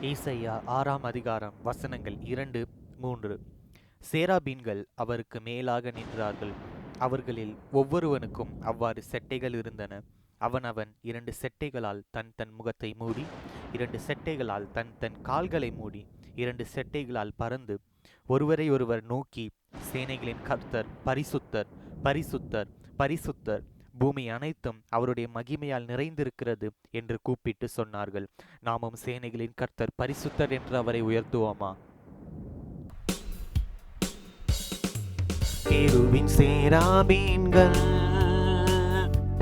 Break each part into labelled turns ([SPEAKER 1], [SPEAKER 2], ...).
[SPEAKER 1] ஏசாயா 6ஆம் அதிகாரம் வசனங்கள் 2, 3. சேராபீன்கள் அவருக்கு மேலாக நின்றார்கள். அவர்களில் ஒவ்வொருவனுக்கும் அவ்வாறு செட்டைகள் இருந்தன. அவனவன் 2 செட்டைகளால் தன் தன் முகத்தை மூடி, 2 செட்டைகளால் தன் தன் கால்களை மூடி, 2 செட்டைகளால் பறந்து ஒருவரை ஒருவர் நோக்கி, சேனைகளின் கர்த்தர் பரிசுத்தர், பரிசுத்தர், பரிசுத்தர், பூமி அனைத்தும் அவருடைய மகிமையால் நிறைந்திருக்கிறது என்று கூப்பிட்டு சொன்னார்கள். நாமும் சேனைகளின் கர்த்தர் பரிசுத்தர் என்று அவரை உயர்த்துவோமா? கேருவின் சேராபீன்கள்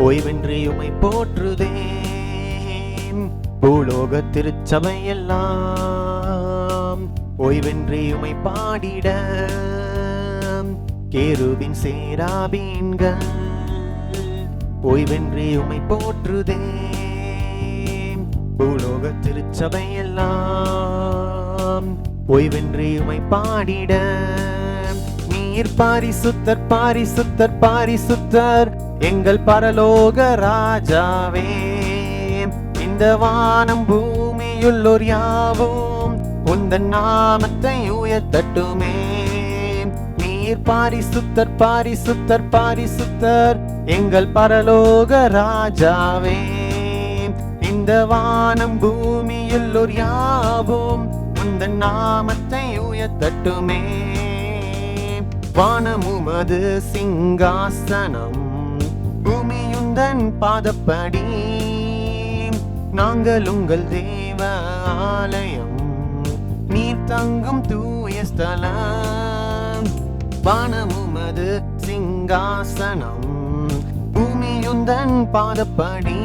[SPEAKER 1] ஓய்வின்றி உம்மை போற்றுதே. பூலோக திருச்சபை எல்லாம் ஓய்வின்றி உம்மை பாடிட. கேருவின் சேராபீன்கள் ஓய்வின்றி உம்மை போற்றுதே. பூலோக திருச்சபை எல்லாம் ஓய்வின்றி உம்மை பாடிட. நீர் பாரிசுத்தர், பாரிசுத்தர், பாரிசுத்தர், எங்கள் பரலோக ராஜாவே. இந்த வானம் பூமியுள்ளோர் யாவும் உந்தன் நாமத்தை உயர்த்தட்டுமே. நீர் பாரிசுத்தர், பாரிசுத்தர், பாரிசுத்தர், எங்கள் பரலோக ராஜாவே. இந்த வானம் பூமியுள்ளோர் யாவும் உந்தன் நாமத்தை உயர்த்தட்டுமே. வானமுமது சிங்காசனம், பூமியுந்தன் பாதப்படி. நாங்கள் உங்கள் தேவ ஆலயம், நீர் தங்கும் தூய ஸ்தலம். வானமுமது சிங்காசனம், பூமியுந்தன் பாதப்படி.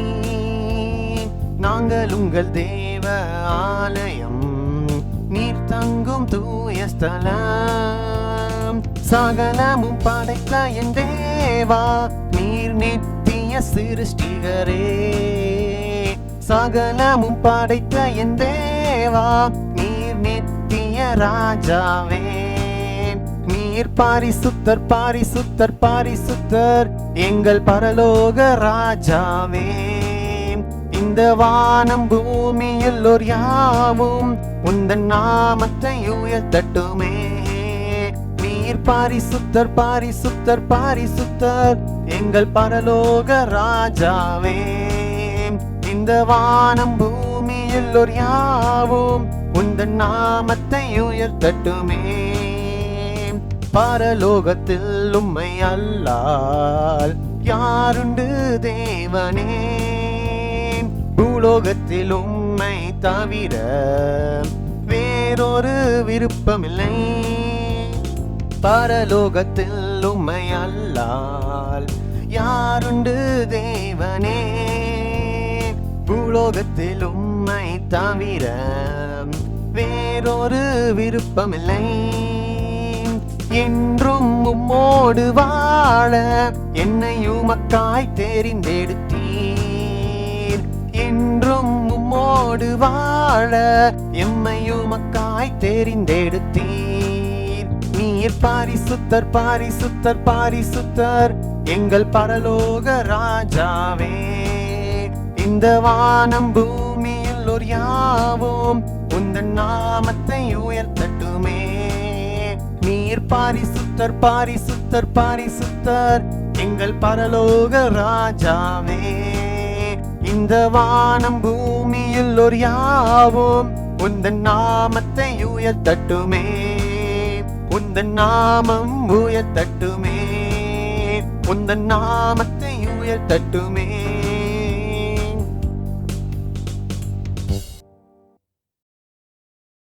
[SPEAKER 1] நாங்கள் உங்கள் தேவ ஆலயம், நீர் தங்கும் தூய ஸ்தலம். சகலமும் படைத்த என் தேவா, நீர் நித்திய சிருஷ்டிகரே. சகலமும் படைத்த என் தேவா, நீர் நித்திய ராஜாவே. நீர் பாரிசுத்தர், பாரிசுத்தர், பாரிசுத்தர், எங்கள் பரலோக ராஜாவே. இந்த வானம் பூமியுள்ளோர் யாவும் உந்தன் நாமத்தை உயர்த்தட்டுமே. நீர் பாரிசுத்தர், பாரிசுத்தர், பாரிசுத்தர், எங்கள் பரலோக ராஜாவே. இந்த வானம் பூமியுள்ளோர் யாவும் உந்தன் நாமத்தை உயர்த்தட்டுமே. பரலோகத்தில் உம்மை அல்லால் யாருண்டு தேவனே. பூலோகத்தில் உம்மை தவிர வேறொரு விருப்பமில்லை. பரலோகத்தில் உம்மை அல்லால் யாருண்டு தேவனே. பூலோகத்தில் உம்மை தவிர வேறொரு விருப்பமில்லை. என்றும் உம்மோடு வாழ என்னை உமக்காய் தெரிந்தெடுத்தீர். என்றும் உம்மோடு வாழ எம்மை உமக்காய் தெரிந்தெடுத்தீர். நீர் பாரிசுத்தர், பாரிசுத்தர், பாரிசுத்தர், எங்கள் பரலோக ராஜாவே. இந்த வானம் பூமியுள்ளோர் யாவும் உந்தன் நாமத்தை உயர்த்தட்டுமே. நீர் பாரிசுத்தர், பாரிசுத்தர், பாரிசுத்தர், எங்கள் பரலோக ராஜாவே. இந்த வானம் பூமியுள்ளோர் யாவும் உந்தன் நாமத்தை உயர்த்தட்டுமே. உந்தன் நாமம் உயர்த்தட்டுமே. உந்தன் நாமத்தை உயர்த்தட்டுமே.